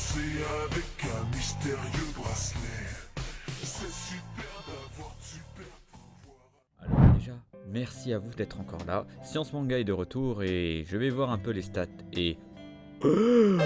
danser avec un mystérieux bracelet. C'est super d'avoir de super pouvoirs. Alors déjà, merci à vous d'être encore là. Science Manga est de retour et je vais voir un peu les stats et... Waouh!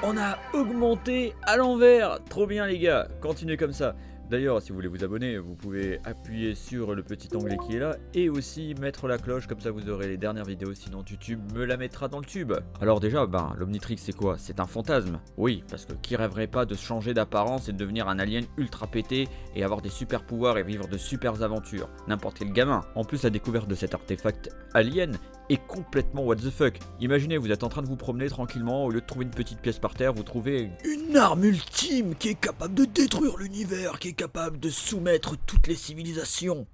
On a augmenté à l'envers! Trop bien les gars, continuez comme ça. D'ailleurs, si vous voulez vous abonner, vous pouvez appuyer sur le petit onglet qui est là et aussi mettre la cloche, comme ça vous aurez les dernières vidéos, sinon YouTube me la mettra dans le tube. Alors déjà, l'Omnitrix c'est quoi? C'est un fantasme. Oui, parce que qui rêverait pas de changer d'apparence et de devenir un alien ultra pété et avoir des super pouvoirs et vivre de super aventures? N'importe quel gamin. En plus, la découverte de cet artefact alien est complètement what the fuck. Imaginez, vous êtes en train de vous promener tranquillement, au lieu de trouver une petite pièce par terre, vous trouvez une arme ultime qui est capable de détruire l'univers, qui est capable de soumettre toutes les civilisations.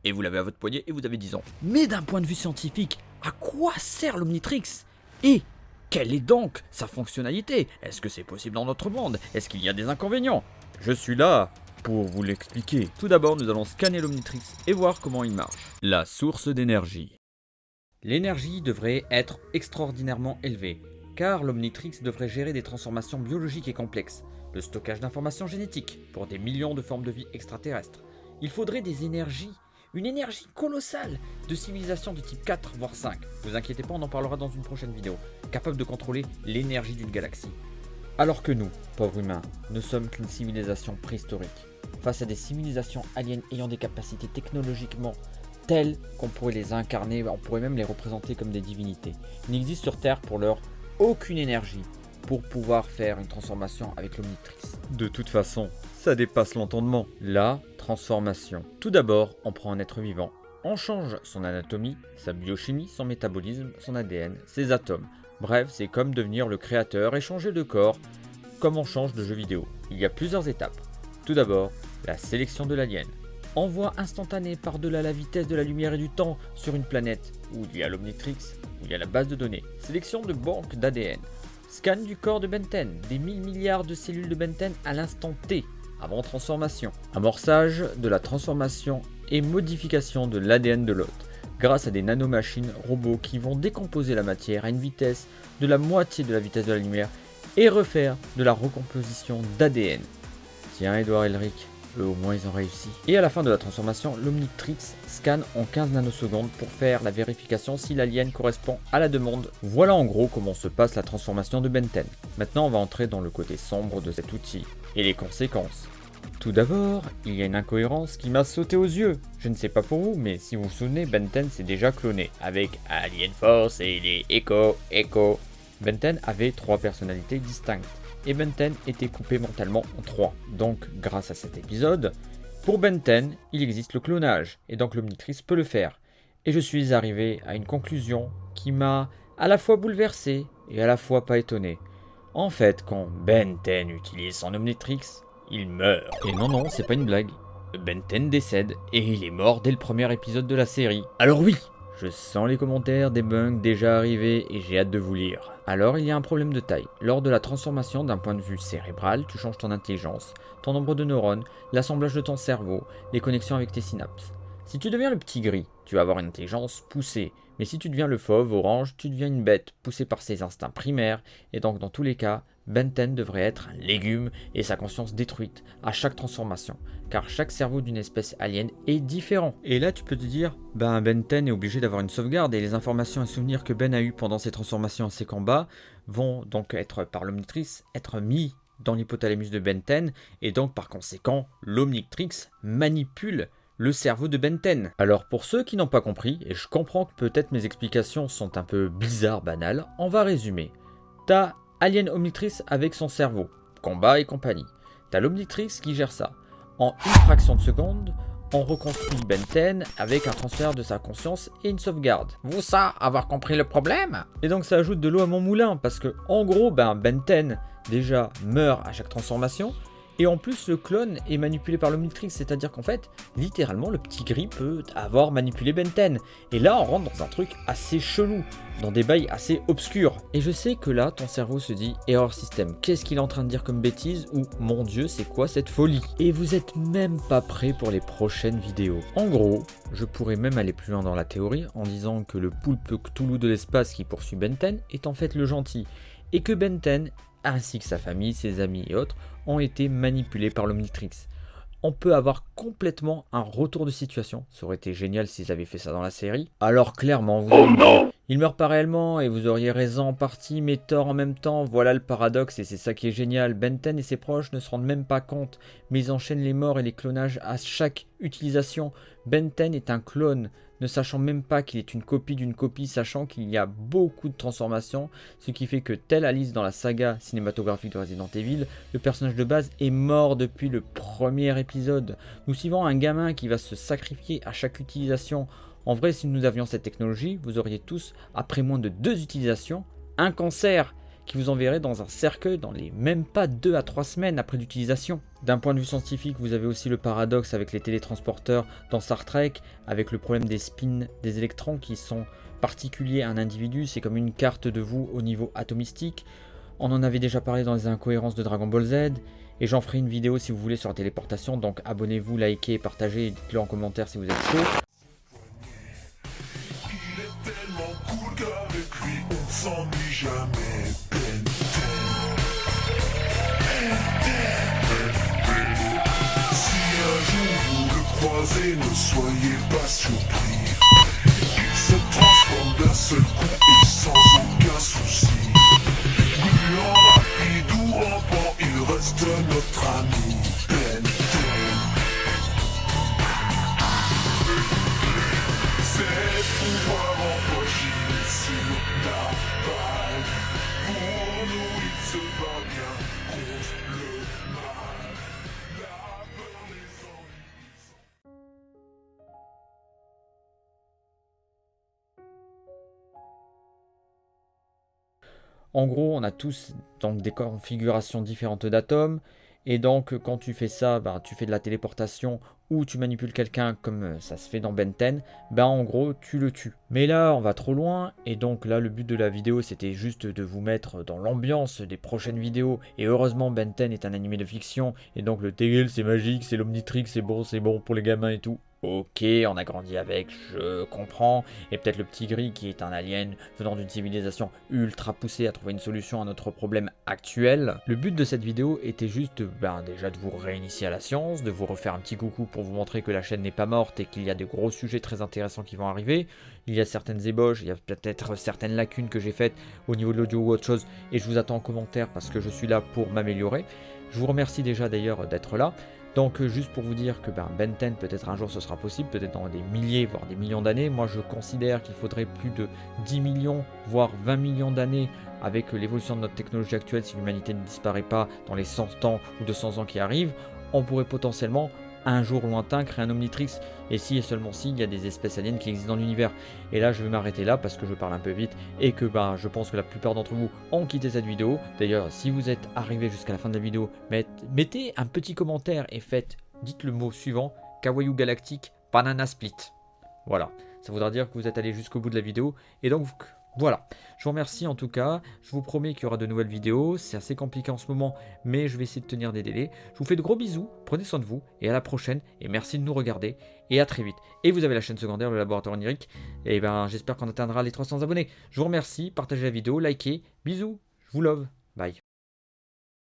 Et vous l'avez à votre poignet et vous avez 10 ans. Mais d'un point de vue scientifique, à quoi sert l'Omnitrix? Et quelle est donc sa fonctionnalité? Est-ce que c'est possible dans notre monde? Est-ce qu'il y a des inconvénients? Je suis là pour vous l'expliquer. Tout d'abord, nous allons scanner l'Omnitrix et voir comment il marche. La source d'énergie. L'énergie devrait être extraordinairement élevée, car l'Omnitrix devrait gérer des transformations biologiques et complexes, le stockage d'informations génétiques pour des millions de formes de vie extraterrestres. Il faudrait des énergies, une énergie colossale de civilisations de type 4 voire 5. Ne vous inquiétez pas, on en parlera dans une prochaine vidéo, capable de contrôler l'énergie d'une galaxie. Alors que nous, pauvres humains, ne sommes qu'une civilisation préhistorique, face à des civilisations aliens ayant des capacités technologiquement telles qu'on pourrait les incarner, on pourrait même les représenter comme des divinités. Il n'existe sur Terre pour l'heure aucune énergie pour pouvoir faire une transformation avec l'Omnitrix. De toute façon, ça dépasse l'entendement. La transformation. Tout d'abord, on prend un être vivant, on change son anatomie, sa biochimie, son métabolisme, son ADN, ses atomes. Bref, c'est comme devenir le créateur et changer de corps, comme on change de jeu vidéo. Il y a plusieurs étapes. Tout d'abord, la sélection de l'alien. Envoi instantané par-delà la vitesse de la lumière et du temps sur une planète où il y a l'Omnitrix, où il y a la base de données. Sélection de banques d'ADN. Scan du corps de Ben 10, des 1000 milliards de cellules de Ben 10 à l'instant T, avant transformation. Amorçage de la transformation et modification de l'ADN de l'hôte, grâce à des nanomachines robots qui vont décomposer la matière à une vitesse de la moitié de la vitesse de la lumière et refaire de la recomposition d'ADN. Tiens, Edouard Elric. Eux au moins ils ont réussi. Et à la fin de la transformation, l'Omnitrix scanne en 15 nanosecondes pour faire la vérification si l'alien correspond à la demande. Voilà en gros comment se passe la transformation de Ben 10. Maintenant on va entrer dans le côté sombre de cet outil et les conséquences. Tout d'abord, il y a une incohérence qui m'a sauté aux yeux. Je ne sais pas pour vous, mais si vous vous souvenez, Ben 10 s'est déjà cloné avec Alien Force et les Echo. Ben 10 avait 3 personnalités distinctes. Et Ben 10 était coupé mentalement en 3. Donc, grâce à cet épisode, pour Ben 10, il existe le clonage, et donc l'Omnitrix peut le faire. Et je suis arrivé à une conclusion qui m'a à la fois bouleversé et à la fois pas étonné. En fait, quand Ben 10 utilise son Omnitrix, il meurt. Et non, c'est pas une blague. Ben 10 décède, et il est mort dès le premier épisode de la série. Alors oui, je sens les commentaires des bugs déjà arrivés et j'ai hâte de vous lire. Alors il y a un problème de taille. Lors de la transformation d'un point de vue cérébral, tu changes ton intelligence, ton nombre de neurones, l'assemblage de ton cerveau, les connexions avec tes synapses. Si tu deviens le petit gris, tu vas avoir une intelligence poussée. Mais si tu deviens le fauve, orange, tu deviens une bête poussée par ses instincts primaires. Et donc dans tous les cas, Ben 10 devrait être un légume et sa conscience détruite à chaque transformation. Car chaque cerveau d'une espèce alien est différent. Et là tu peux te dire, Ben 10 est obligé d'avoir une sauvegarde et les informations et souvenirs que Ben a eu pendant ses transformations et ses combats vont donc être par l'Omnitrix être mis dans l'hypothalamus de Ben 10 et donc par conséquent l'Omnitrix manipule le cerveau de Ben 10. Alors pour ceux qui n'ont pas compris, et je comprends que peut-être mes explications sont un peu bizarres, banales, on va résumer. T'as Alien Omnitrix avec son cerveau, combat et compagnie. T'as l'Omnitrix qui gère ça. En une fraction de seconde, on reconstruit Ben 10 avec un transfert de sa conscience et une sauvegarde. Vous ça, avoir compris le problème? Et donc ça ajoute de l'eau à mon moulin, parce que en gros, Ben 10 déjà meurt à chaque transformation, et en plus le clone est manipulé par l'Omnitrix, c'est-à-dire qu'en fait, littéralement le petit gris peut avoir manipulé Ben 10. Et là on rentre dans un truc assez chelou, dans des bails assez obscurs. Et je sais que là ton cerveau se dit erreur système, qu'est-ce qu'il est en train de dire comme bêtise, ou mon dieu c'est quoi cette folie? Et vous êtes même pas prêt pour les prochaines vidéos. En gros, je pourrais même aller plus loin dans la théorie en disant que le poulpe Cthulhu de l'espace qui poursuit Ben 10 est en fait le gentil, et que Ben 10 ainsi que sa famille, ses amis et autres, ont été manipulés par l'Omnitrix. On peut avoir complètement un retour de situation. Ça aurait été génial s'ils avaient fait ça dans la série. Alors clairement, vous allez me dire, il meurt pas réellement et vous auriez raison en partie, mais tort en même temps. Voilà le paradoxe et c'est ça qui est génial. Ben 10 et ses proches ne se rendent même pas compte, mais ils enchaînent les morts et les clonages à chaque utilisation. Ben 10 est un clone, ne sachant même pas qu'il est une copie d'une copie, sachant qu'il y a beaucoup de transformations, ce qui fait que tel Alice dans la saga cinématographique de Resident Evil, le personnage de base est mort depuis le premier épisode. Nous suivons un gamin qui va se sacrifier à chaque utilisation. En vrai, si nous avions cette technologie, vous auriez tous, après moins de 2 utilisations, un cancer qui vous enverrait dans un cercueil dans les même pas 2 à 3 semaines après l'utilisation. D'un point de vue scientifique, vous avez aussi le paradoxe avec les télétransporteurs dans Star Trek, avec le problème des spins des électrons qui sont particuliers à un individu, c'est comme une carte de vous au niveau atomistique. On en avait déjà parlé dans les incohérences de Dragon Ball Z, et j'en ferai une vidéo si vous voulez sur la téléportation, donc abonnez-vous, likez, partagez, et dites-le en commentaire si vous êtes chaud. Il est tellement cool qu'avec lui on ne s'ennuie jamais. Ben 10. Si un jour vous le croisez, ne soyez pas surpris. Il se transforme d'un seul coup et sans aucun souci. Gluant, rapide ou rampant, il reste notre ami. Ben 10. Ses pouvoirs empochés sur la balle. Pour nous, il se bat bien contre le mal. La peur les ennuie. En gros, on a tous donc des configurations différentes d'atomes. Et donc, quand tu fais ça, tu fais de la téléportation ou tu manipules quelqu'un comme ça se fait dans Ben 10, en gros, tu le tues. Mais là, on va trop loin. Et donc là, le but de la vidéo, c'était juste de vous mettre dans l'ambiance des prochaines vidéos. Et heureusement, Ben 10 est un animé de fiction. Et donc, le TL, c'est magique, c'est l'Omnitrix, c'est bon pour les gamins et tout. Ok, on a grandi avec, je comprends. Et peut-être le petit gris qui est un alien venant d'une civilisation ultra poussée à trouver une solution à notre problème actuel. Le but de cette vidéo était juste déjà de vous réinitier à la science, de vous refaire un petit coucou pour vous montrer que la chaîne n'est pas morte et qu'il y a des gros sujets très intéressants qui vont arriver. Il y a certaines ébauches, il y a peut-être certaines lacunes que j'ai faites au niveau de l'audio ou autre chose et je vous attends en commentaire parce que je suis là pour m'améliorer. Je vous remercie déjà d'ailleurs d'être là. Donc juste pour vous dire que Ben 10 peut-être un jour ce sera possible, peut-être dans des milliers voire des millions d'années. Moi je considère qu'il faudrait plus de 10 millions voire 20 millions d'années avec l'évolution de notre technologie actuelle si l'humanité ne disparaît pas dans les 100 ans ou 200 ans qui arrivent. On pourrait potentiellement un jour lointain créer un Omnitrix et si et seulement si il y a des espèces aliens qui existent dans l'univers. Et là je vais m'arrêter là parce que je parle un peu vite et que je pense que la plupart d'entre vous ont quitté cette vidéo. D'ailleurs si vous êtes arrivé jusqu'à la fin de la vidéo, mettez un petit commentaire et dites le mot suivant, Kawaii Galactique Banana Split. Voilà, ça voudra dire que vous êtes allé jusqu'au bout de la vidéo et donc voilà, je vous remercie en tout cas, je vous promets qu'il y aura de nouvelles vidéos, c'est assez compliqué en ce moment, mais je vais essayer de tenir des délais. Je vous fais de gros bisous, prenez soin de vous, et à la prochaine, et merci de nous regarder, et à très vite. Et vous avez la chaîne secondaire, le Laboratoire Onirique, et j'espère qu'on atteindra les 300 abonnés. Je vous remercie, partagez la vidéo, likez, bisous, je vous love.